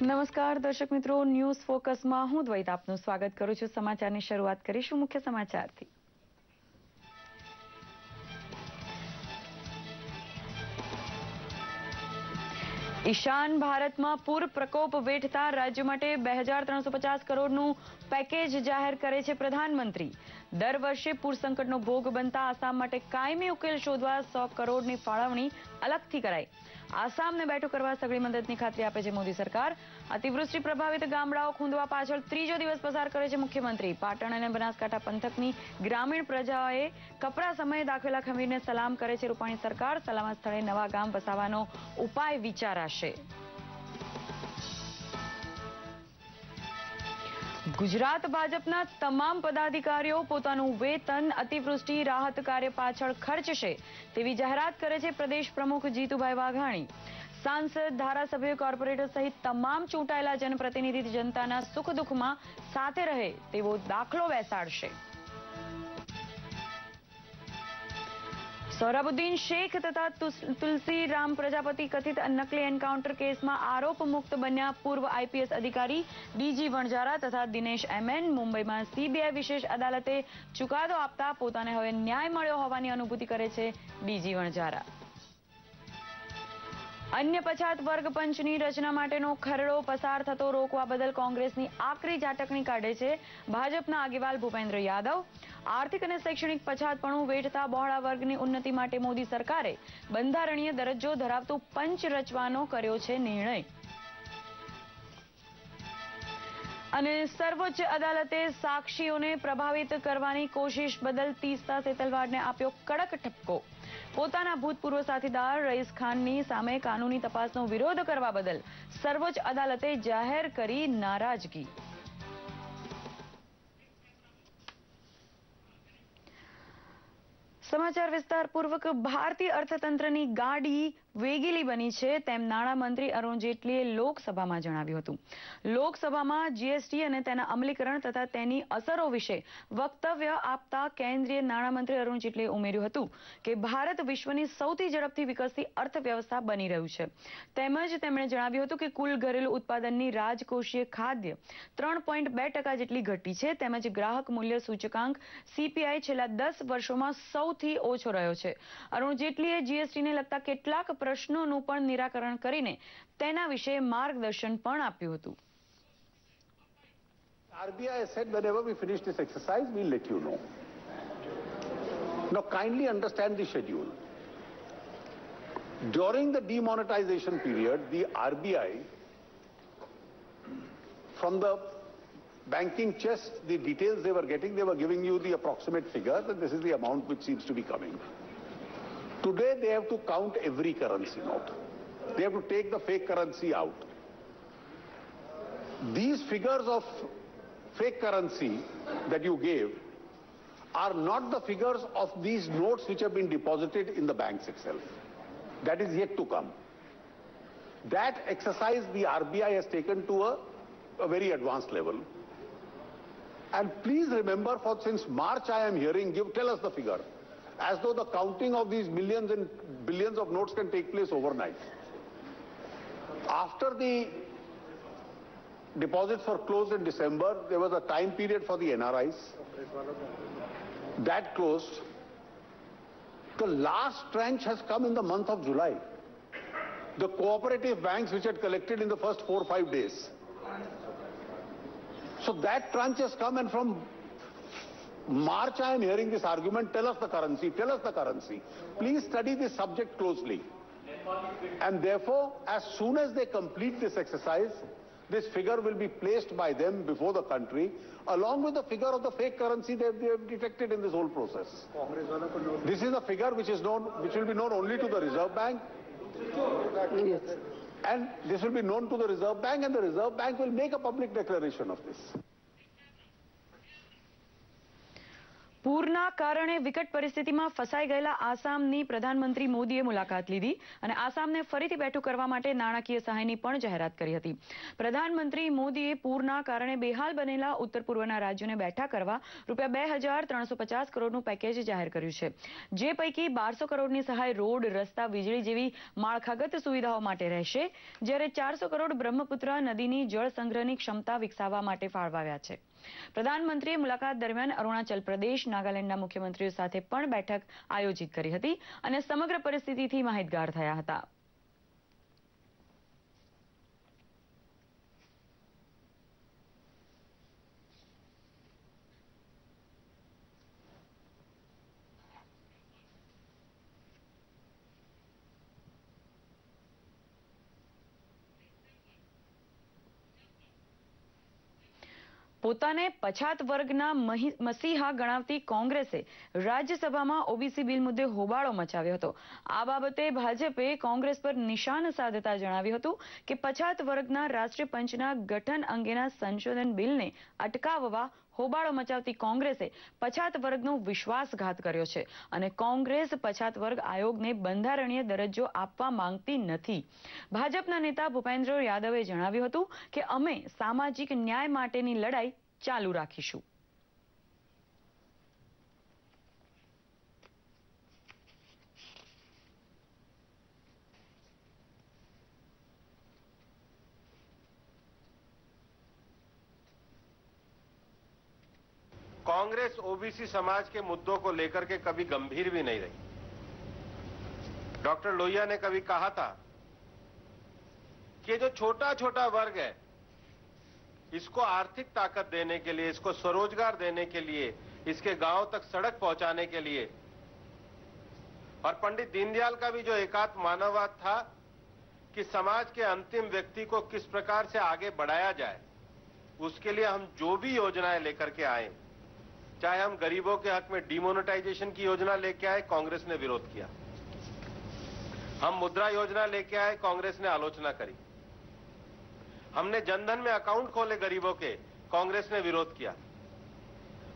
નમસ્કાર દર્શક મિત્રો, ન્યૂઝ ફોકસમાં હું દ્વૈત આપનું સ્વાગત કરું છું. સમાચારની શરૂઆત કરીશું મુખ્ય સમાચારથી. ઈશાન ભારતમાં પૂર પ્રકોપ વેઠતા રાજ્ય માટે 2350 કરોડનું પેકેજ જાહેર કરે છે પ્રધાનમંત્રી. દર વર્ષે પૂર સંકટનો ભોગ બનતા આસામ માટે કાયમી ઉકેલ શોધવા 100 કરોડની ફાળવણી અલગથી કરાઈ. આસામને બેઠું કરવા સઘળી મદદની ખાતરી આપે છે મોદી સરકાર. અતિવૃષ્ટિ પ્રભાવિત ગામડાઓ ખૂંદવા પાછળ ત્રીજો દિવસ પસાર કરે છે મુખ્યમંત્રી. પાટણ અને બનાસકાંઠા પંથકની ગ્રામીણ પ્રજાએ કપરા સમયે દાખવેલા ખમીરને સલામ કરે છે રૂપાણી સરકાર. સલામત સ્થળે નવા ગામ વસાવવાનો ઉપાય વિચારાશે. ગુજરાત ભાજપના તમામ પદાધિકારીઓ પોતાનું વેતન અતિવૃષ્ટિ રાહત કાર્ય પાછળ ખર્ચશે તેવી જાહેરાત કરે છે પ્રદેશ પ્રમુખ જીતુભાઈ વાઘાણી. સાંસદ, ધારાસભ્યો, કોર્પોરેટર સહિત તમામ ચૂંટાયેલા જનપ્રતિનિધિ જનતાના સુખ દુઃખમાં સાથે રહે તેવો દાખલો બેસાડશે. સોહરાબુદ્દીન શેખ તથા તુલસીરામ પ્રજાપતિ કથિત નકલી એન્કાઉન્ટર કેસમાં આરોપ મુક્ત બન્યા પૂર્વ આઈપીએસ અધિકારી ડીજી વણજારા તથા દિનેશ એમએન મુંબઈમાં સીબીઆઈ વિશેષ અદાલતે ચુકાદો આપતા પોતાને હવે ન્યાય મળ્યો હોવાની અનુભૂતિ કરે છે ડીજી વણજારા. અન્ય પછાત વર્ગ પંચની રચના માટેનો ખરડો પસાર થતો રોકવા બદલ કોંગ્રેસની આકરી ઝાટકણી કાઢે છે ભાજપના આગેવાન ભૂપેન્દ્ર યાદવ. આર્થિક અને શૈક્ષણિક પછાતપણું વેઠતા બહોળા વર્ગની ઉન્નતિ માટે મોદી સરકારે બંધારણીય દરજ્જો ધરાવતું પંચ રચવાનો કર્યો છે નિર્ણય. અને સર્વોચ્ચ અદાલતે સાક્ષીઓને પ્રભાવિત કરવાની કોશિશ બદલ તીસ્તા સેતલવાડને આપ્યો કડક ઠપકો. પોતાના ભૂતપૂર્વ સાથીદાર રઈસ ખાનની સામે કાનૂની તપાસનો વિરોધ કરવા બદલ સર્વોચ્ચ અદાલતે જાહેર કરી નારાજગી. સમાચાર વિસ્તારપૂર્વક. ભારતીય અર્થતંત્રની ગાડી વેગીલી બની છે તેમ નાણામંત્રી અરુણ જેટલીએ લોકસભામાં જણાવ્યું હતું. લોકસભામાં જીએસટી અને તેના અમલીકરણ તથા તેની અસરો વિશે વક્તવ્ય આપતા કેન્દ્રીય નાણામંત્રી અરુણ જેટલીએ ઉમેર્યું હતું કે ભારત વિશ્વની સૌથી ઝડપથી વિકસતી અર્થવ્યવસ્થા બની રહ્યું છે. તેમજ તેમણે જણાવ્યું હતું કે કુલ ઘરેલું ઉત્પાદનની રાજકોષીય ખાદ્ય 3.2% જેટલી ઘટી છે. તેમજ ગ્રાહક મૂલ્ય સૂચકાંક સીપીઆઈ છેલ્લા 10 વર્ષોમાં સૌથી ઓછો રહ્યો છે. અરુણ જેટલીએ જીએસટીને લગતા કેટલાક પ્રશ્નોનું પણ નિરાકરણ કરીને તેના વિશે માર્ગદર્શન પણ આપ્યું હતું. RBI has said whenever we finish this exercise, we'll let you know. Now kindly understand the schedule. During the demonetization period, the RBI, from the banking chest, the details they were getting, they were giving you the approximate figure, and this is the amount which seems to be coming. Today they have to count every currency note. They have to take the fake currency out. These figures of fake currency that you gave are not the figures of these notes which have been deposited in the banks itself. That is yet to come. That exercise the RBI has taken to a very advanced level. And please remember, for since March I am hearing, tell us the figure. As though the counting of these millions and billions of notes can take place overnight. After the deposits were closed in December, there was a time period for the NRIs. That closed. The last tranche has come in the month of July. The cooperative banks which had collected in the first 4 or 5 days. So that tranche has come, and from March I am hearing this argument, tell us the currency, tell us the currency. Please study this subject closely. And therefore, as soon as they complete this exercise, this figure will be placed by them before the country, along with the figure of the fake currency they have detected in this whole process. This is a figure which will be known only to the Reserve Bank. Yes. And this will be known to the Reserve Bank, and the Reserve Bank will make a public declaration of this. પૂરના કારણે વિકટ પરિસ્થિતિમાં ફસાઈ ગયેલા આસામની પ્રધાનમંત્રી મોદીએ મુલાકાત લીધી અને આસામને ફરીથી બેઠું કરવા માટે નાણાકીય સહાયની પણ જાહેરાત કરી હતી. પ્રધાનમંત્રી મોદીએ પૂરના કારણે બેહાલ બનેલા ઉત્તર પૂર્વના રાજ્યોને બેઠા કરવા ₹2,350 કરોડનું પેકેજ જાહેર કર્યું છે, જે પૈકી 1200 કરોડની સહાય રોડ, રસ્તા, વીજળી જેવી માળખાગત સુવિધાઓ માટે રહેશે, જ્યારે 400 કરોડ બ્રહ્મપુત્ર નદીની જળ સંગ્રહની ક્ષમતા વિકસાવવા માટે ફાળવાયા છે. પ્રધાનમંત્રીએ મુલાકાત દરમિયાન અરુણાચલ પ્રદેશ, નાગાલેન્ડના મુખ્યમંત્રીઓ સાથે પણ બેઠક આયોજિત કરી હતી અને સમગ્ર પરિસ્થિતિથી માહિતગાર થયા હતા. પોતાને પછાત વર્ગના મસીહા ગણાવતી કોંગ્રેસે રાજ્યસભામાં ઓબીસી બિલ મુદ્દે હોબાળો મચાવ્યો હતો. આ બાબતે ભાજપે કોંગ્રેસ પર નિશાન સાધતા જણાવ્યું હતું કે પછાત વર્ગના રાષ્ટ્રીય પંચના ગઠન અંગેના સંશોધન બિલને અટકાવવા હોબાળો મચાવતી કોંગ્રેસે પછાત વર્ગનો વિશ્વાસઘાત કર્યો છે અને કોંગ્રેસ પછાત વર્ગ આયોગને બંધારણીય દરજ્જો આપવા માંગતી નથી. ભાજપના નેતા ભૂપેન્દ્ર યાદવે જણાવ્યું હતું કે અમે સામાજિક ન્યાય માટેની લડાઈ ચાલુ રાખીશું. कांग्रेस ओबीसी समाज के मुद्दों को लेकर के कभी गंभीर भी नहीं रही. डॉक्टर लोहिया ने कभी कहा था कि जो छोटा छोटा वर्ग है इसको आर्थिक ताकत देने के लिए, इसको स्वरोजगार देने के लिए, इसके गांव तक सड़क पहुंचाने के लिए, और पंडित दीनदयाल का भी जो एकात्म मानववाद था कि समाज के अंतिम व्यक्ति को किस प्रकार से आगे बढ़ाया जाए, उसके लिए हम जो भी योजनाएं लेकर के आए, चाहे हम गरीबों के हक में डिमोनेटाइजेशन की योजना लेके आए, कांग्रेस ने विरोध किया. हम मुद्रा योजना लेके आए, कांग्रेस ने आलोचना करी. हमने जनधन में अकाउंट खोले गरीबों के, कांग्रेस ने विरोध किया.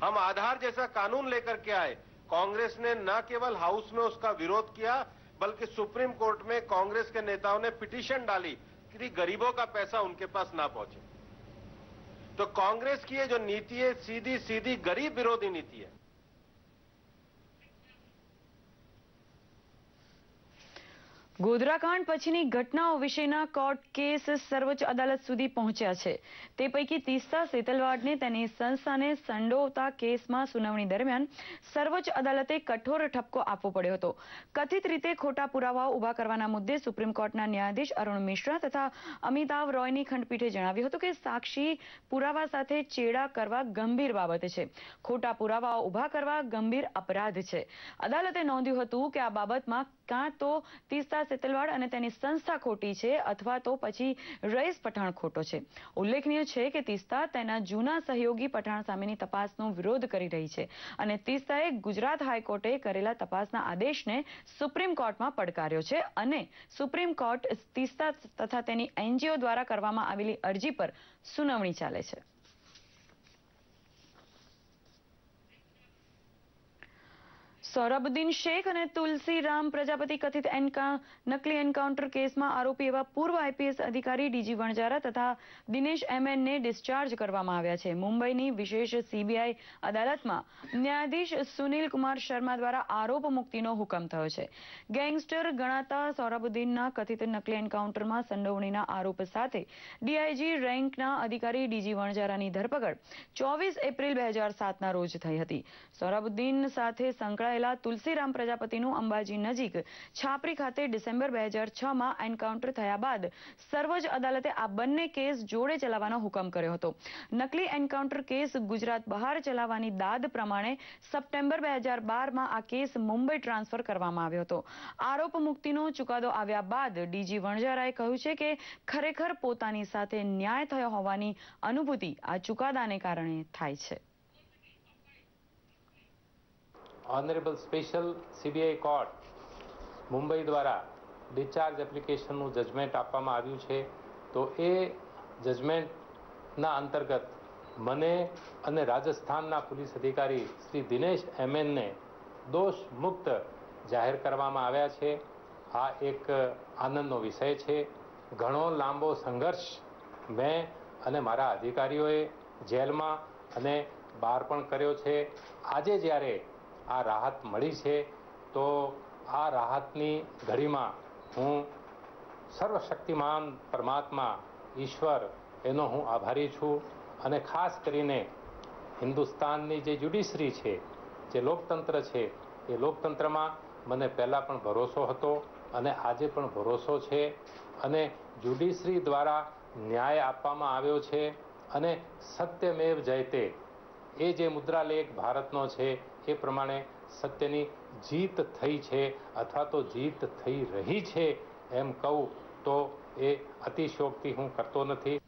हम आधार जैसा कानून लेकर के आए, कांग्रेस ने न केवल हाउस में उसका विरोध किया बल्कि सुप्रीम कोर्ट में कांग्रेस के नेताओं ने पिटीशन डाली कि गरीबों का पैसा उनके पास ना पहुंचे. तो कांग्रेस की ये जो नीति है, सीधी सीधी गरीब विरोधी नीति है. ગોધરાકાંડ પછીની ઘટનાઓ વિશેના કોર્ટ કેસ સર્વોચ્ચ અદાલત સુધી પહોંચ્યા છે. તે પૈકી તીસ્તા સેતલવાડને તેની સંસ્થાને સંડોવતા કેસમાં સુનાવણી દરમિયાન સર્વોચ્ચ અદાલતે કઠોર ઠપકો આપવો પડ્યો હતો. કથિત રીતે ખોટા પુરાવાઓ ઉભા કરવાના મુદ્દે સુપ્રીમ કોર્ટના ન્યાયાધીશ અરુણ મિશ્રા તથા અમિતાવ રોયની ખંડપીઠે જણાવ્યું હતું કે સાક્ષી પુરાવા સાથે ચેડા કરવા ગંભીર બાબત છે. ખોટા પુરાવાઓ ઉભા કરવા ગંભીર અપરાધ છે. અદાલતે નોંધ્યું હતું કે આ બાબતમાં કાં તો તીસ્તા સેતલવાડ અને તેની સંસ્થા ખોટી છે અથવા તો પછી રઈસ પઠાણ ખોટો છે. ઉલ્લેખનીય છે કે તીસ્તા તેના જૂના સહયોગી પઠાણ સામેની તપાસનો વિરોધ કરી રહી છે અને તીસ્તાએ ગુજરાત હાઈકોર્ટે કરેલા તપાસના આદેશને સુપ્રીમ કોર્ટમાં પડકાર્યો છે અને સુપ્રીમ કોર્ટ તીસ્તા તથા તેની એનજીઓ દ્વારા કરવામાં આવેલી અરજી પર સુનાવણી ચાલે છે. સોહરાબુદ્દીન શેખ અને તુલસીરામ પ્રજાપતિ કથિત નકલી એન્કાઉન્ટર કેસમાં આરોપી એવા પૂર્વ આઈપીએસ અધિકારી ડીજી વણજારા તથા દિનેશ એમએનને ડિસ્ચાર્જ કરવામાં આવ્યા છે. મુંબઈની વિશેષ સીબીઆઈ અદાલતમાં ન્યાયાધીશ સુનિલ કુમાર શર્મા દ્વારા આરોપ મુક્તિનો હુકમ થયો છે. ગેંગસ્ટર ગણાતા સોહરાબુદ્દીનના કથિત નકલી એન્કાઉન્ટરમાં સંડોવણીના આરોપ સાથે ડીઆઈજી રેન્કના અધિકારી ડીજી વણજારાની ધરપકડ 24 એપ્રિલ 2007ના રોજ થઈ હતી. સોહરાબુદ્દીન સાથે સંકળાયેલા તુલસીરામ પ્રજાપતિનું અંબાજી નજીક છાપરી ખાતે ડિસેમ્બર 2006માં એન્કાઉન્ટર થયા બાદ સર્વોચ્ચ અદાલતે આ બંને કેસ જોડે ચલાવવાનો હુકમ કર્યો હતો. નકલી એન્કાઉન્ટર કેસ ગુજરાત બહાર ચલાવવાની દાદ પ્રમાણે સપ્ટેમ્બર 2012માં આ કેસ મુંબઈ ટ્રાન્સફર કરવામાં આવ્યો હતો. આરોપ મુક્તિનો ચુકાદો આવ્યા બાદ ડીજી વણજારાએ કહ્યું છે કે ખરેખર પોતાની સાથે ન્યાય થયો હોવાની અનુભૂતિ આ ચુકાદાને કારણે થાય છે. Honourable special CBI court Mumbai द्वारा डिस्चार्ज एप्लिकेशनનું જજમેન્ટ આપવામાં આવ્યું છે. તો એ જજમેન્ટના અંતર્ગત મને અને રાજસ્થાનના પોલીસ અધિકારી શ્રી દિનેશ એમએનને દોષ મુક્ત જાહેર કરવામાં આવ્યા છે. આ એક આનંદનો વિષય છે. ઘણો લાંબો સંઘર્ષ મેં અને મારા અધિકારીઓએ જેલમાં અને બહાર પણ કર્યો છે. આજે જ્યારે આ રાહત મળી છે તો આ રાહતની ઘડીમાં હું સર્વશક્તિમાન પરમાત્મા ઈશ્વર એનો હું આભારી છું. અને ખાસ કરીને હિન્દુસ્તાનની જે જ્યુડિશરી છે, જે લોકતંત્ર છે, એ લોકતંત્રમાં મને પહેલાં પણ ભરોસો હતો અને આજે પણ ભરોસો છે. અને જ્યુડિશરી દ્વારા ન્યાય આપવામાં આવ્યો છે અને સત્યમેવ જયતે એ જે મુદ્રાલેખ ભારતનો છે એ પ્રમાણે સત્યની જીત થઈ છે અથવા તો જીત થઈ રહી છે એમ કહું તો એ અતિશયોક્તિ હું કરતો નથી.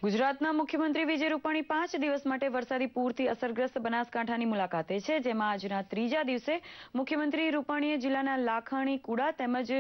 ગુજરાતના મુખ્યમંત્રી વિજય રૂપાણી 5 દિવસ માટે વરસાદી પૂરથી અસરગ્રસ્ત બનાસકાંઠાની મુલાકાતે છે, જેમાં આજના ત્રીજા દિવસે મુખ્યમંત્રી રૂપાણીએ જિલ્લાના લાખાણી, કુડા તેમજ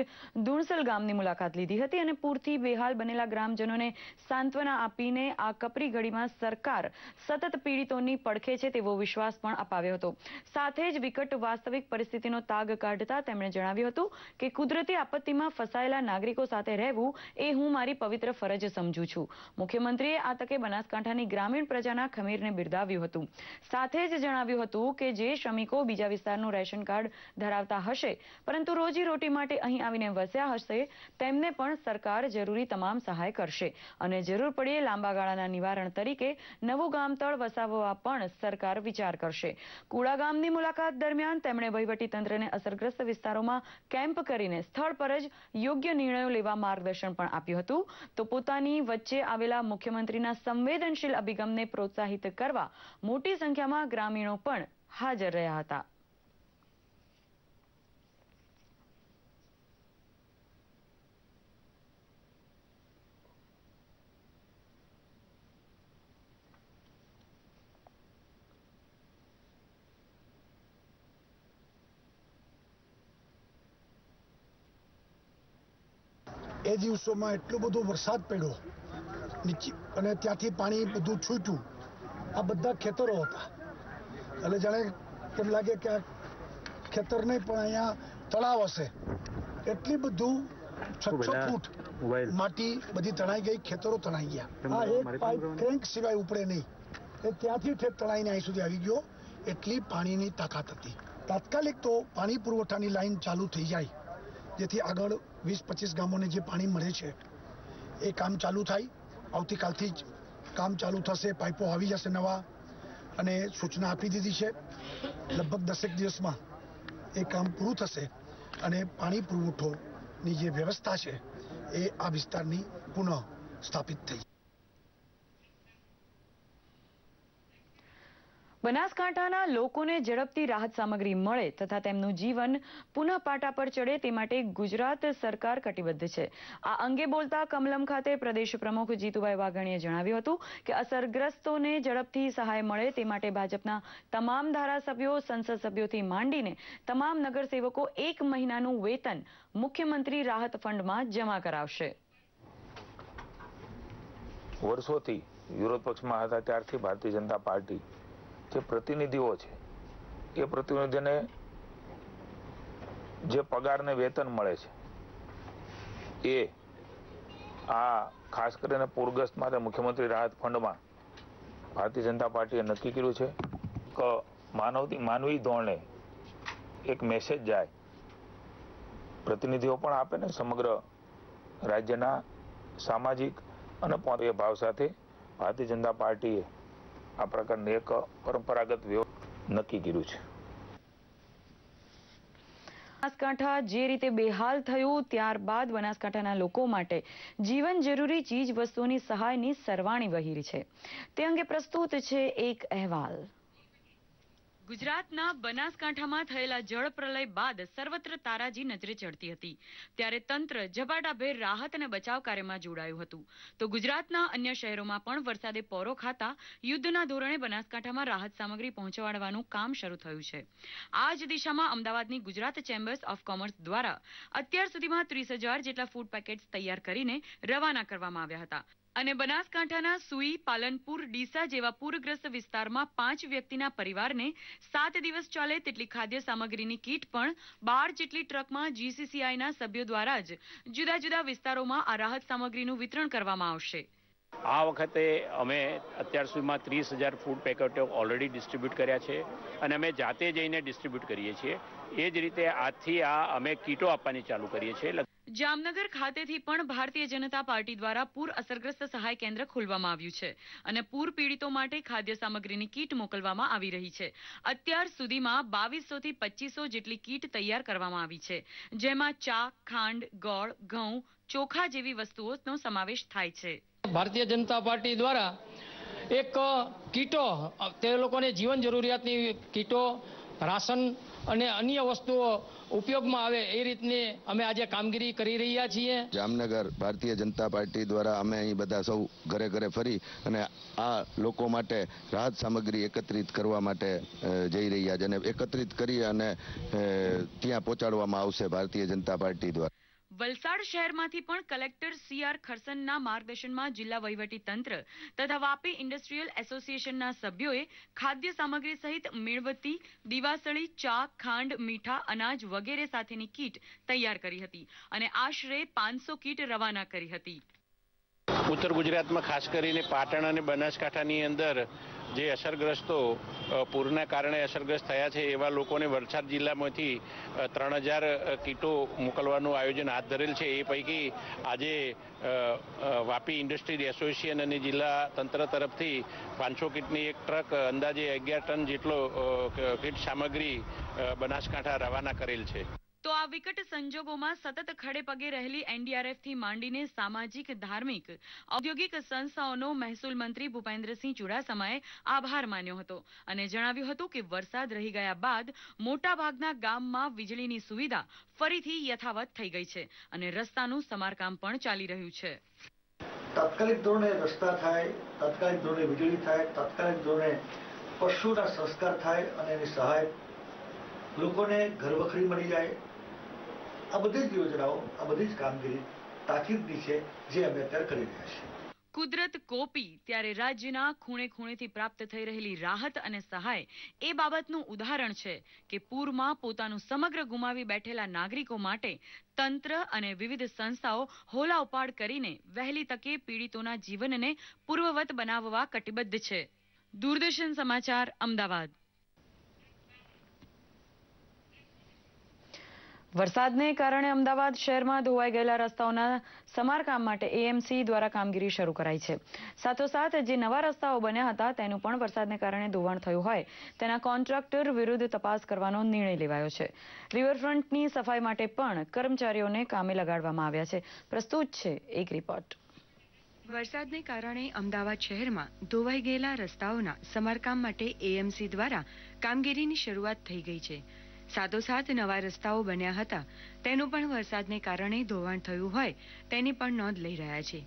ધુણસલ ગામની મુલાકાત લીધી હતી અને પૂરથી બેહાલ બનેલા ગ્રામજનોને સાંત્વના આપીને આ કપરી ઘડીમાં સરકાર સતત પીડિતોની પડખે છે તેવો વિશ્વાસ પણ અપાવ્યો હતો. સાથે જ વિકટ વાસ્તવિક પરિસ્થિતિનો તાગ કાઢતા તેમણે જણાવ્યું હતું કે કુદરતી આપત્તિમાં ફસાયેલા નાગરિકો સાથે રહેવું એ હું મારી પવિત્ર ફરજ સમજું છું. મુખ્યમંત્રી આ તકે બનાસકાંઠાની ગ્રામીણ પ્રજાના ખમીરને બિરદાવ્યું હતું. સાથે જ જણાવ્યું હતું કે જે શ્રમિકો બીજા વિસ્તારનું રેશન કાર્ડ ધરાવતા હશે પરંતુ રોજીરોટી માટે અહીં આવીને વસ્યા હશે તેમને પણ સરકાર જરૂરી તમામ સહાય કરશે અને જરૂર પડે લાંબા ગાળાના નિવારણ તરીકે નવું ગામતળ વસાવવા પણ સરકાર વિચાર કરશે. કુડા ગામની મુલાકાત દરમિયાન તેમણે વહીવટીતંત્રને અસરગ્રસ્ત વિસ્તારોમાં કેમ્પ કરીને સ્થળ પર જ યોગ્ય નિર્ણયો લેવા માર્ગદર્શન પણ આપ્યું હતું. તો પોતાની વચ્ચે આવેલા મુખ્યમંત્રીના સંવેદનશીલ અભિગમને પ્રોત્સાહિત કરવા મોટી સંખ્યામાં ગ્રામીણો પણ હાજર રહ્યા હતા. એ દિવસોમાં એટલો બધો વરસાદ પડ્યો અને ત્યાંથી પાણી બધું છૂટ્યું. આ બધા ખેતરો હતા એટલે જાણે એમ લાગે કે આ ખેતર નહીં પણ અહીંયા તળાવ હશે. એટલી બધું 600 ફૂટ માટી બધી તણાઈ ગઈ, ખેતરો તણાઈ ગયા. આ એક પાઇપ ક્રેન્ક સિવાય ઉપડે નહીં. એ ત્યાંથી ઠેક તણાઈને અહીં સુધી આવી ગયો. એટલી પાણીની તાકાત હતી. તાત્કાલિક તો પાણી પુરવઠાની લાઈન ચાલુ થઈ જાય જેથી આગળ 20-25 ગામોને જે પાણી મળે છે એ કામ ચાલુ થાય. આવતીકાલથી જ કામ ચાલુ થશે. પાઇપો આવી જશે નવા અને સૂચના આપી દીધી છે. લગભગ 10 દિવસમાં એ કામ પૂરું થશે અને પાણી પુરવઠોની જે વ્યવસ્થા છે એ આ વિસ્તારની પુનઃ સ્થાપિત થઈ. બનાસકાંઠાના લોકોને ઝડપથી રાહત સામગ્રી મળે તથા તેમનું જીવન પુનઃ પાટા પર ચડે તે માટે ગુજરાત સરકાર કટિબદ્ધ છે. આ અંગે બોલતા કમલમ ખાતે પ્રદેશ પ્રમુખ જીતુભાઈ વાઘાણીએ જણાવ્યું હતું કે અસરગ્રસ્તોને ઝડપથી સહાય મળે તે માટે ભાજપના તમામ ધારાસભ્યો, સંસદ સભ્યોથી માંડીને તમામ નગરસેવકો 1 મહિનાનું વેતન મુખ્યમંત્રી રાહત ફંડમાં જમા કરાવશે. વર્ષોથી વિરોધ પક્ષમાં હતા ત્યારથી ભારતીય જનતા પાર્ટી જે પ્રતિનિધિઓ છે એ પ્રતિનિધિને જે પગાર ને વેતન મળે છે એ આ ખાસ કરીને પૂરગ્રસ્ત માટે મુખ્યમંત્રી રાહત ફંડમાં ભારતીય જનતા પાર્ટીએ નક્કી કર્યું છે કે માનવી ધોરણે એક મેસેજ જાય, પ્રતિનિધિઓ પણ આપે ને સમગ્ર રાજ્યના સામાજિક અને એ ભાવ સાથે ભારતીય જનતા પાર્ટીએ આ પ્રકારની એક પરંપરાગત નક્કી કર્યું છે. બનાસકાંઠા જે રીતે બેહાલ થયું ત્યારબાદ બનાસકાંઠાના લોકો માટે જીવન જરૂરી ચીજ વસ્તુઓની સહાયની સરવાણી વહી છે. તે અંગે પ્રસ્તુત છે એક અહેવાલ. ગુજરાતના બનાસકાંઠામાં થયેલા જળ પ્રલય બાદ સર્વત્ર તારાજી નજરે ચડતી હતી, ત્યારે તંત્ર ઝપાટાભેર રાહત અને બચાવ કાર્યમાં જોડાયું હતું. તો ગુજરાતના અન્ય શહેરોમાં પણ વરસાદે પોરો ખાતા યુદ્ધના ધોરણે બનાસકાંઠામાં રાહત સામગ્રી પહોંચાડવાનું કામ શરૂ થયું છે. આ જ દિશામાં અમદાવાદની ગુજરાત ચેમ્બર્સ ઓફ કોમર્સ દ્વારા અત્યાર સુધીમાં 30,000 જેટલા ફૂડ પેકેટ્સ તૈયાર કરીને રવાના કરવામાં આવ્યા હતા. અને બનાસકાંઠાના સુઈ, પાલનપુર, ડીસા જેવા પૂરગ્રસ્ત વિસ્તારમાં 5 વ્યક્તિના પરિવારને 7 દિવસ ચાલે તેટલી ખાદ્ય સામગ્રીની કીટ પણ 12 જેટલી ટ્રકમાં GCCIના સભ્યો દ્વારા જ જુદા જુદા વિસ્તારોમાં આ રાહત સામગ્રીનું વિતરણ કરવામાં આવશે. આ વખતે અમે અત્યાર સુધીમાં 30,000 ફૂડ પેકેટો ઓલરેડી ડિસ્ટ્રીબ્યુટ કર્યા છે અને અમે જાતે જઈને ડિસ્ટ્રીબ્યુટ કરીએ છીએ. એ જ રીતે આજથી અમે કીટો આપવાની ચાલુ કરીએ છીએ. જામનગર ખાતેથી પણ ભારતીય જનતા પાર્ટી દ્વારા પૂર અસરગ્રસ્ત સહાય કેન્દ્ર ખોલવામાં આવ્યું છે અને પૂર પીડિતો માટે ખાદ્ય સામગ્રીની કીટ મોકલવામાં આવી રહી છે. અત્યાર સુધીમાં 2200 થી 2500 જેટલી કીટ તૈયાર કરવામાં આવી છે, જેમાં ચા, ખાંડ, ગોળ, ઘઉં, ચોખા જેવી વસ્તુઓનો સમાવેશ થાય છે. ભારતીય જનતા પાર્ટી દ્વારા એક કીટો, તે લોકોને જીવન જરૂરિયાતની કીટો, રાશન અને અન્ય વસ્તુઓ ઉપયોગમાં આવે એ રીતની અમે આજે કામગીરી કરી રહ્યા છીએ. જામનગર ભારતીય જનતા પાર્ટી દ્વારા અમે અહીં બધા સૌ ઘરે ઘરે ફરી અને આ લોકો માટે રાહત સામગ્રી એકત્રિત કરવા માટે જઈ રહ્યા છે અને એકત્રિત કરી અને ત્યાં પહોંચાડવામાં આવશે ભારતીય જનતા પાર્ટી દ્વારા. વલસાડ શહેરમાંથી પણ કલેક્ટર CR ખરસનના માર્ગદર્શનમાં જિલ્લા વહીવટી તંત્ર તથા વાપી ઇન્ડસ્ટ્રીયલ એસોસિએશનના સભ્યોએ ખાદ્ય સામગ્રી સહિત મીણબત્તી, દીવાસળી, ચા, ખાંડ, મીઠા, અનાજ વગેરે સાથેની કીટ તૈયાર કરી હતી અને આશરે 500 કીટ રવાના કરી હતી. ઉત્તર ગુજરાતમાં ખાસ કરીને પાટણ અને બનાસકાંઠાની અંદર જે અસરગ્રસ્તો પૂરના કારણે અસરગ્રસ્ત થયા છે એવા લોકોને વલસાડ જિલ્લામાંથી 3,000 કીટો મોકલવાનું આયોજન હાથ ધરેલ છે. એ પૈકી આજે વાપી ઇન્ડસ્ટ્રીઝ એસોસિએશન અને જિલ્લા તંત્ર તરફથી 500 કીટની એક ટ્રક અંદાજે 11 ટન જેટલો કીટ સામગ્રી બનાસકાંઠા રવાના કરેલ છે. તો આ વિકટ સંજોગોમાં સતત ખડે પગે રહેલી NDRFથી માંડીને સામાજિક, ધાર્મિક, ઔદ્યોગિક સંસ્થાઓનો મહેસૂલ મંત્રી ભૂપેન્દ્રસિંહ ચુડાસમાએ આભાર માન્યો હતો અને જણાવ્યું હતું કે વરસાદ રહી ગયા બાદ મોટાભાગના ગામમાં વીજળીની સુવિધા ફરીથી યથાવત થઈ ગઈ છે અને રસ્તાનું સમારકામ પણ ચાલી રહ્યું છે. તાત્કાલિક ધોરણે રસ્તા થાય, તાત્કાલિક ધોરણે વીજળી થાય, તાત્કાલિક ધોરણે પશુના સંસ્કાર થાય અને એની સહાય લોકોને ઘરવખરી મળી જાય. આ બધી જ યોજનાઓ, આ બધી જ કામગીરી તાકીદની છે જે અમે અત્યારે કરી રહ્યા છીએ. કુદરત કોપી ત્યારે રાજ્યના ખૂણે ખૂણેથી પ્રાપ્ત થઈ રહેલી રાહત અને સહાય એ બાબતનું ઉદાહરણ છે કે પૂરમાં પોતાનું સમગ્ર ગુમાવી બેઠેલા નાગરિકો માટે તંત્ર અને વિવિધ સંસ્થાઓ હોલા ઉપાડ કરીને વહેલી તકે પીડિતોના જીવનને પૂર્વવત બનાવવા કટિબદ્ધ છે. દૂરદર્શન સમાચાર, અમદાવાદ. વરસાદને કારણે અમદાવાદ શહેરમાં ધોવાઈ ગયેલા રસ્તાઓના સમારકામ માટે AMC દ્વારા કામગીરી શરૂ કરાઈ છે. સાથોસાથ જે નવા રસ્તાઓ બન્યા હતા તેનું પણ વરસાદને કારણે ધોવાણ થયું હોય તેના કોન્ટ્રાક્ટર વિરુદ્ધ તપાસ કરવાનો નિર્ણય લેવાયો છે. રિવરફ્રન્ટની સફાઈ માટે પણ કર્મચારીઓને કામે લગાડવામાં આવ્યા છે. પ્રસ્તુત છે એક રિપોર્ટ. વરસાદને કારણે અમદાવાદ શહેરમાં ધોવાઈ ગયેલા રસ્તાઓના સમારકામ માટે AMC દ્વારા કામગીરીની શરૂઆત થઈ ગઈ છે. સાથોસાથ નવા રસ્તાઓ બન્યા હતા તેનું પણ વરસાદને કારણે ધોવાણ થયું હોય તેની પણ નોંધ લઈ રહ્યા છે,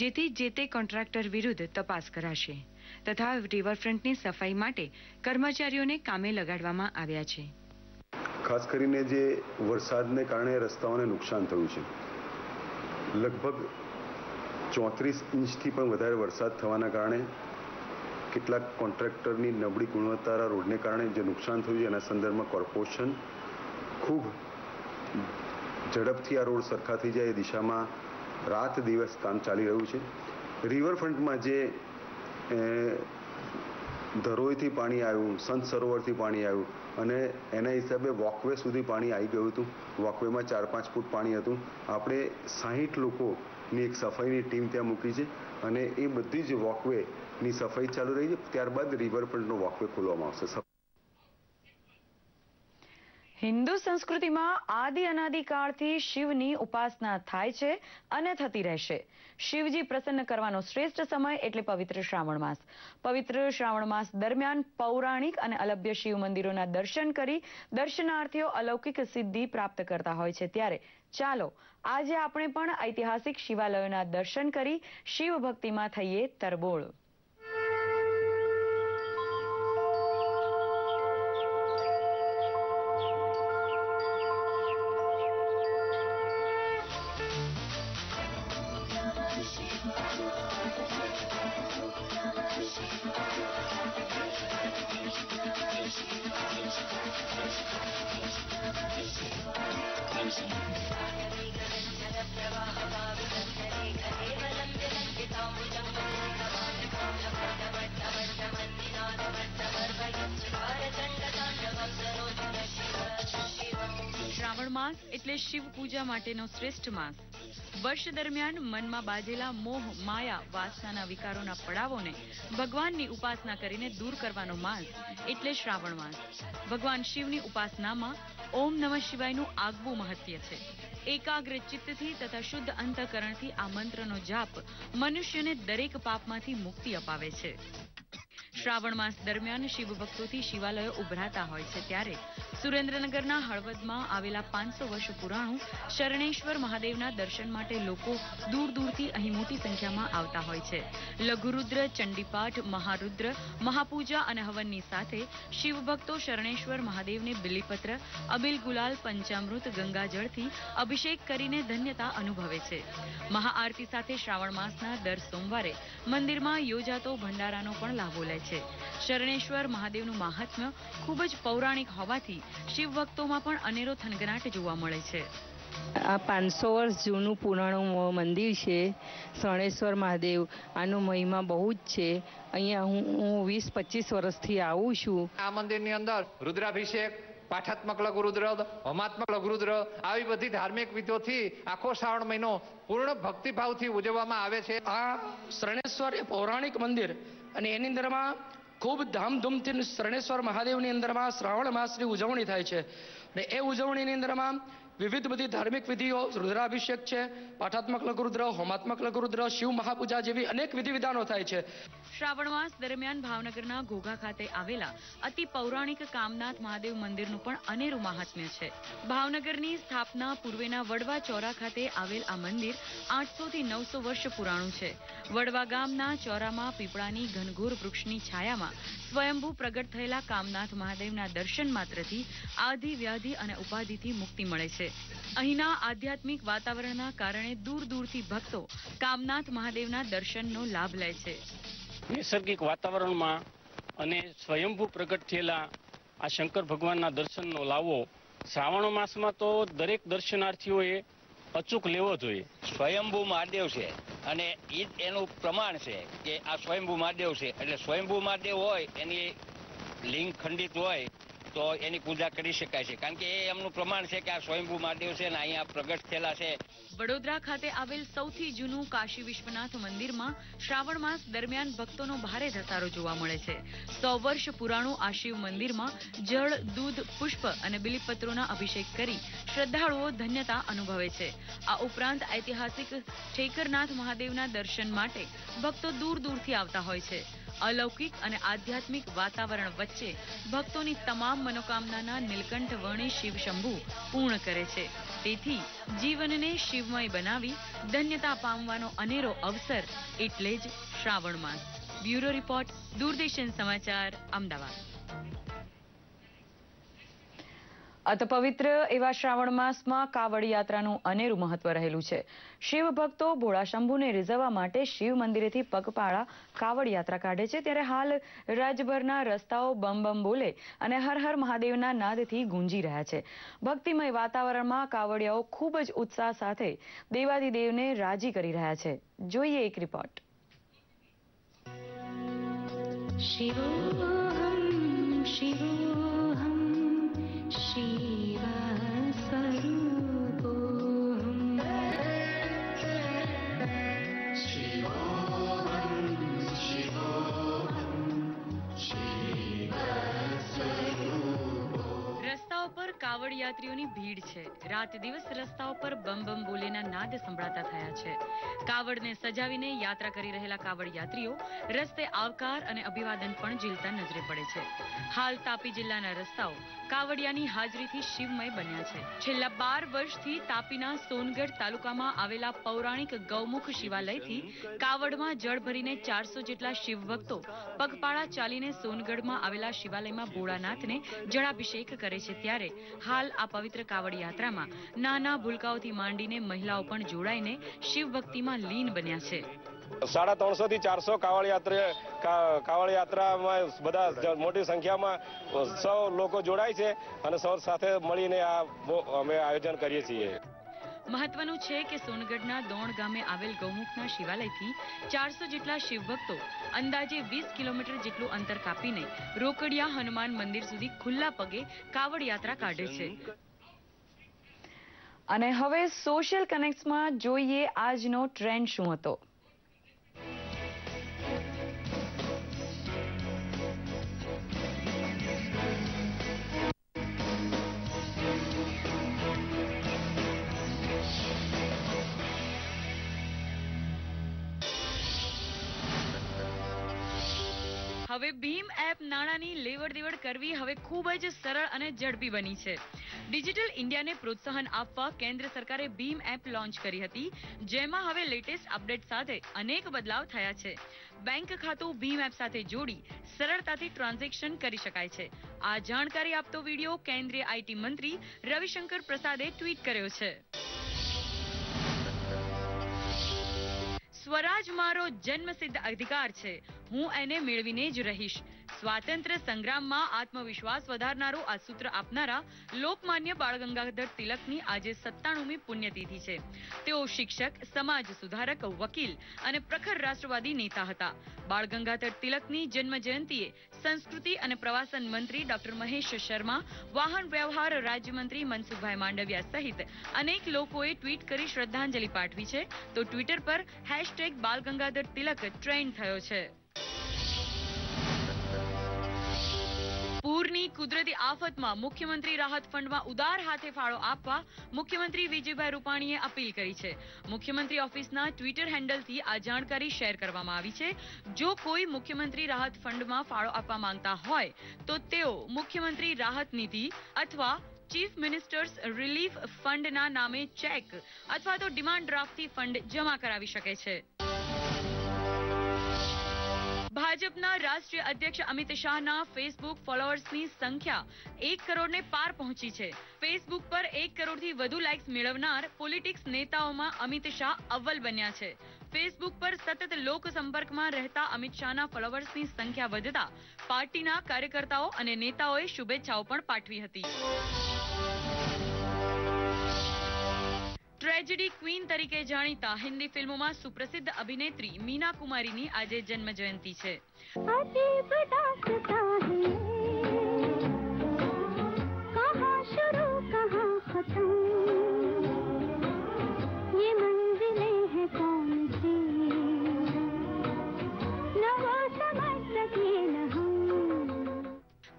જેથી જે તે કોન્ટ્રાક્ટર વિરુદ્ધ તપાસ કરાશે તથા રિવરફ્રન્ટની સફાઈ માટે કર્મચારીઓને કામે લગાડવામાં આવ્યા છે. ખાસ કરીને જે વરસાદને કારણે રસ્તાઓને નુકસાન થયું છે, લગભગ 34 ઇંચથી પણ વધારે વરસાદ થવાના કારણે કેટલાક કોન્ટ્રાક્ટરની નબળી ગુણવત્તાવાળા રોડને કારણે જે નુકસાન થયું છે એના સંદર્ભમાં કોર્પોરેશન ખૂબ ઝડપથી આ રોડ સરખા થઈ જાય એ દિશામાં રાત દિવસ કામ ચાલી રહ્યું છે. રિવરફ્રન્ટમાં જે ધરોઈથી પાણી આવ્યું, સંત સરોવરથી પાણી આવ્યું અને એના હિસાબે વોકવે સુધી પાણી આવી ગયું હતું. વોકવેમાં 4-5 ફૂટ પાણી હતું. આપણે 60 લોકોની એક સફાઈની ટીમ ત્યાં મૂકી છે અને એ બધી જ વોકવેની સફાઈ ચાલુ રહી છે. ત્યારબાદ રિવરફ્રન્ટનો વોકવે ખોલવામાં આવશે. હિન્દુ સંસ્કૃતિમાં આદિ અનાદિકાળથી શિવની ઉપાસના થાય છે અને થતી રહેશે. શિવજી પ્રસન્ન કરવાનો શ્રેષ્ઠ સમય એટલે પવિત્ર શ્રાવણ માસ. પવિત્ર શ્રાવણ માસ દરમિયાન પૌરાણિક અને અલભ્ય શિવ મંદિરોના દર્શન કરી દર્શનાર્થીઓ અલૌકિક સિદ્ધિ પ્રાપ્ત કરતા હોય છે. ત્યારે ચાલો આજે આપણે પણ ઐતિહાસિક શિવાલયોના દર્શન કરી શિવ ભક્તિમાં થઈએ તરબોળ. શ્રાવણ માસ એટલે શિવ પૂજા માટેનો શ્રેષ્ઠ માસ. વર્ષ દરમિયાન મનમાં બાંધેલા મોહ, માયા, વાસનાના વિકારોના પડાવોને ભગવાનની ઉપાસના કરીને દૂર કરવાનો માસ એટલે શ્રાવણ માસ. ભગવાન શિવની ઉપાસનામાં ઓમ નમઃ શિવાયનું આગવું મહત્ય છે. એકાગ્ર ચિત્તથી તથા શુદ્ધ અંતઃકરણથી આ મંત્રનો જાપ મનુષ્યને દરેક પાપમાંથી મુક્તિ અપાવે છે. શ્રાવણ માસ દરમિયાન શિવ ભક્તોથી શિવાલયો ઉભરાતા હોય છે. ત્યારે સુરેન્દ્રનગરના હળવદમાં આવેલા 500 વર્ષ પુરાણું શરણેશ્વર મહાદેવના દર્શન માટે લોકો દૂર દૂરથી અહીં મોટી સંખ્યામાં આવતા હોય છે. લઘુરુદ્ર, ચંડીપાઠ, મહારુદ્ર, મહાપૂજા અને હવનની સાથે શિવ ભક્તો શરણેશ્વર મહાદેવને બિલીપત્ર, અબીલ ગુલાલ, પંચામૃત, ગંગાજળથી અભિષેક કરીને ધન્યતા અનુભવે છે. મહાઆરતી સાથે શ્રાવણ માસના દર સોમવારે મંદિરમાં યોજાતો ભંડારાનો પણ લાભો લે છે. શરણેશ્વર મહાદેવનું મહાત્મ્ય ખૂબ જ પૌરાણિક હોવાથી શિવ ભક્તોમાં પણ અનેરો થનગનાટ જોવા મળે છે. આ 500 વર્ષ જૂનું પુરાણું મંદિર છે શરણેશ્વર મહાદેવ. આનો મહિમા બહુ જ છે. અહીંયા હું 20-25 વર્ષથી આવું છું. આ મંદિરની અંદર રુદ્રાભિષેક, પાઠાત્મક લઘુરુદ્ર, હોમાત્મક લઘુરુદ્ર આવી બધી ધાર્મિક વિધિઓથી આખો શ્રાવણ મહિનો પૂર્ણ ભક્તિભાવથી ઉજવવામાં આવે છે. આ શરણેશ્વર એ પૌરાણિક મંદિર અને એની અંદરમાં ખૂબ ધામધૂમથી શરણેશ્વર મહાદેવની અંદરમાં શ્રાવણ માસની ઉજવણી થાય છે. અને એ ઉજવણીની અંદરમાં વિવિધ બધી ધાર્મિક વિધિઓ, રુદ્રાભિષેક છે, પાઠાત્મક લઘુરુદ્ર, હોમાત્મક લઘુરુદ્ર, શિવ મહાપૂજા જેવી અનેક વિધિ વિધાનો થાય છે. શ્રાવણ માસ દરમિયાન ભાવનગરના ઘોઘા ખાતે આવેલા અતિ પૌરાણિક કામનાથ મહાદેવ મંદિરનું પણ અનેરું મહાત્મ્ય છે. ભાવનગરની સ્થાપના પૂર્વેના વડવા ચોરા ખાતે આવેલ આ મંદિર 800 થી 900 વર્ષ પુરાણું છે. વડવા ગામના ચોરામાં પીપળાની ઘનઘોર વૃક્ષની છાયામાં સ્વયંભૂ પ્રગટ થયેલા કામનાથ મહાદેવના દર્શન માત્રથી આધિ, વ્યાધિ અને ઉપાધિથી મુક્તિ મળે છે. અહીંના આધ્યાત્મિક વાતાવરણના કારણે દૂર દૂરથી ભક્તો કામનાથ મહાદેવના દર્શનનો લાભ લે છે. નૈસર્ગિક વાતાવરણમાં અને સ્વયંભૂ પ્રગટ થયેલા આ શંકર ભગવાનના દર્શનનો લાવો શ્રાવણ માસમાં તો દરેક દર્શનાર્થીઓએ અચૂક લેવો જોઈએ. સ્વયંભૂ મહાદેવ છે અને એ જ એનું પ્રમાણ છે કે આ સ્વયંભૂ મહાદેવ છે. એટલે સ્વયંભૂ મહાદેવ હોય એની લિંગ ખંડિત હોય તો એની પૂજા કરી શકાય છે, કારણ કે એ એમનું પ્રમાણ છે કે આ સ્વયંભૂ મહાદેવ છે ને અહીંયા પ્રગટ થયેલા છે. વડોદરા ખાતે આવેલ સૌથી જૂનું કાશી વિશ્વનાથ મંદિરમાં શ્રાવણ માસ દરમિયાન ભક્તોનો ભારે ધસારો જોવા મળે છે. 100 વર્ષ પુરાણું આ શિવ મંદિરમાં જળ, દૂધ, પુષ્પ અને બિલીપત્રોના અભિષેક કરી શ્રદ્ધાળુઓ ધન્યતા અનુભવે છે. આ ઉપરાંત ઐતિહાસિક ઠેકરનાથ મહાદેવના દર્શન માટે ભક્તો દૂર દૂરથી આવતા હોય છે. અલૌકિક અને આધ્યાત્મિક વાતાવરણ વચ્ચે ભક્તોની તમામ મનોકામનાના નીલકંઠ વર્ણી શિવ શંભુ પૂર્ણ કરે છે. તેથી જીવનને શિવમય બનાવી ધન્યતા પામવાનો અનેરો અવસર એટલે જ શ્રાવણ માસ. બ્યુરો રિપોર્ટ, દૂરદર્શન સમાચાર, અમદાવાદ. અત પવિત્ર એવા શ્રાવણ માસમાં કાવડ યાત્રાનું અનેરું મહત્વ રહેલું છે. શિવ ભક્તો ભોળા શંભુને રીઝવવા માટે શિવ મંદિરેથી પગપાળા કાવડ યાત્રા કાઢે છે. ત્યારે હાલ રાજ્યભરના રસ્તાઓ બમ બમ બોલે અને હર હર મહાદેવના નાદથી ગુંજી રહ્યા છે. ભક્તિમય વાતાવરણમાં કાવડિયાઓ ખૂબ જ ઉત્સાહ સાથે દેવાધિદેવને રાજી કરી રહ્યા છે. જોઈએ એક રિપોર્ટ. શિવોહમ શિવોહમ શિવ સ્વરૂપોહમ શિવોહમ શિવોહમ શિવ સ્વરૂપોહમ. રસ્તાઓ પર કાવડ યાત્રીઓની ભીડ છે. રાત દિવસ રસ્તાઓ પર બમ બમ બોલેના નાદ સંભળાતા થયા છે. કાવડને સજાવીને યાત્રા કરી રહેલા કાવડ યાત્રીઓ રસ્તે આવકાર અને અભિવાદન પણ ઝીલતા નજરે પડે છે. હાલ તાપી જિલ્લાના રસ્તાઓ કાવડિયાની હાજરીથી શિવમય બન્યા છે. છેલ્લા 12 વર્ષથી તાપીના સોનગઢ તાલુકામાં આવેલા પૌરાણિક ગૌમુખ શિવાલયથી કાવડમાં જળ ભરીને 400 જેટલા શિવ ભક્તો પગપાળા ચાલીને સોનગઢમાં આવેલા શિવાલયમાં ભોળાનાથને જળાભિષેક કરે છે. ત્યારે હાલ આ પવિત્ર કાવડ યાત્રામાં નાના ભૂલકાઓથી માંડીને મહિલાઓ પણ જોડાઈને શિવ ભક્તિમાં લીન બન્યા છે. 350 થી 400 કાવડ યાત્રામાં બધા મોટી સંખ્યામાં સૌ લોકો જોડાય છે અને સૌ સાથે મળીને આ અમે આયોજન કરીએ છીએ. મહત્વનું છે કે સોનગઢના દોણ ગામે આવેલ ગૌમુખના શિવાલયથી 400 જેટલા શિવભક્તો અંદાજે 20 કિલોમીટર જેટલું અંતર કાપીને રોકડિયા હનુમાન મંદિર સુધી ખુલ્લા પગે કાવડ યાત્રા કાઢે છે. અને હવે સોશિયલ કનેક્ટ્સમાં જોઈએ આજનો ટ્રેન્ડ શું હતો. હવે ભીમ એપ નાણાંની લેવડ દેવડ કરવી હવે ખૂબ જ સરળ અને ઝડપી બની છે. ડિજિટલ ઇન્ડિયાને પ્રોત્સાહન આપવા કેન્દ્ર સરકારે ભીમ એપ લોન્ચ કરી હતી, જેમાં હવે લેટેસ્ટ અપડેટ સાથે અનેક બદલાવ થયા છે. બેંક ખાતું ભીમ એપ સાથે જોડી સરળતાથી ટ્રાન્ઝેક્શન કરી શકાય છે. આ જાણકારી આપતો વિડીયો કેન્દ્રીય આઈટી મંત્રી રવિશંકર પ્રસાદે ટ્વીટ કર્યો છે. સ્વરાજ મારો જન્મસિદ્ધ અધિકાર છે, હું એને મેળવીને જ રહીશ. સ્વાતંત્ર્ય સંગ્રામમાં આત્મવિશ્વાસ વધારનારું આ સૂત્ર આપનારા લોકમાન્ય બાળ ગંગાધર તિલકની આજે 97મી પુણ્યતિથિ છે. તેઓ શિક્ષક, સમાજ સુધારક, વકીલ અને પ્રખર રાષ્ટ્રવાદી નેતા હતા. બાળ ગંગાધર તિલકની જન્મ જયંતિએ સંસ્કૃતિ અને પ્રવાસન મંત્રી ડોક્ટર મહેશ શર્મા, વાહન વ્યવહાર રાજ્યમંત્રી મનસુખભાઈ માંડવિયા સહિત અનેક લોકોએ ટ્વીટ કરી શ્રદ્ધાંજલિ પાઠવી છે. તો ટ્વિટર પર #બાલગંગાધરતિલક ટ્રેન્ડ થયો છે. પૂરની કુદરતી આફતમાં મુખ્યમંત્રી રાહત ફંડમાં ઉદાર હાથે ફાળો આપવા મુખ્યમંત્રી વિજયભાઈ રૂપાણીએ અપીલ કરી છે. મુખ્યમંત્રી ઓફિસના ટ્વિટર હેન્ડલથી આ જાણકારી શેર કરવામાં આવી છે. જો કોઈ મુખ્યમંત્રી રાહત ફંડમાં ફાળો આપવા માંગતા હોય તો તેઓ મુખ્યમંત્રી રાહત નિધિ અથવા ચીફ મિનિસ્ટર્સ રિલીફ ફંડના નામે ચેક અથવા તો ડિમાન્ડ ડ્રાફ્ટથી ફંડ જમા કરાવી શકે છે. ભાજપના રાષ્ટ્રીય અધ્યક્ષ અમિત શાહના ફેસબુક ફોલોઅર્સની સંખ્યા 1 કરોડને પાર પહોંચી છે. ફેસબુક પર 1 કરોડથી વધુ લાઇક્સ મેળવનાર પોલિટિક્સ નેતાઓમાં અમિત શાહ અવ્વલ બન્યા છે. ફેસબુક પર સતત લોક સંપર્કમાં રહેતા અમિત શાહના ફોલોઅર્સની સંખ્યા વધતા પાર્ટીના કાર્યકર્તાઓ અને નેતાઓએ શુભેચ્છાઓ પણ પાઠવી હતી. ટ્રેજેડી ક્વીન તરીકે જાણીતા હિન્દી ફિલ્મોમાં સુપ્રસિદ્ધ અભિનેત્રી મીના કુમારીની આજે જન્મ જયંતિ છે.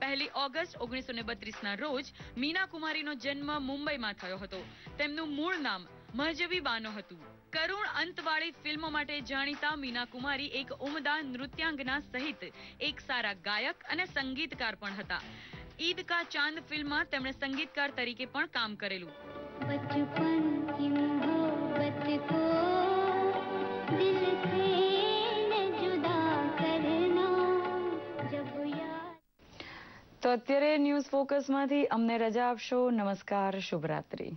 પહેલી ઓગસ્ટ 1932ના રોજ મીના કુમારીનો જન્મ મુંબઈમાં થયો હતો. તેમનું મૂળ નામ મહજબી બાનો હતું. કરુણ અંતવાળી ફિલ્મો માટે જાણીતા મીના કુમારી એક ઉમદા નૃત્યાંગના સહિત એક સારા ગાયક અને સંગીતકાર પણ હતા. ઈદ કા ચાંદ ફિલ્મમાં તેમણે સંગીતકાર તરીકે પણ કામ કરેલું. તો અત્યારે ન્યૂઝ ફોકસમાંથી અમને રજા આપશો. નમસ્કાર, શુભરાત્રી.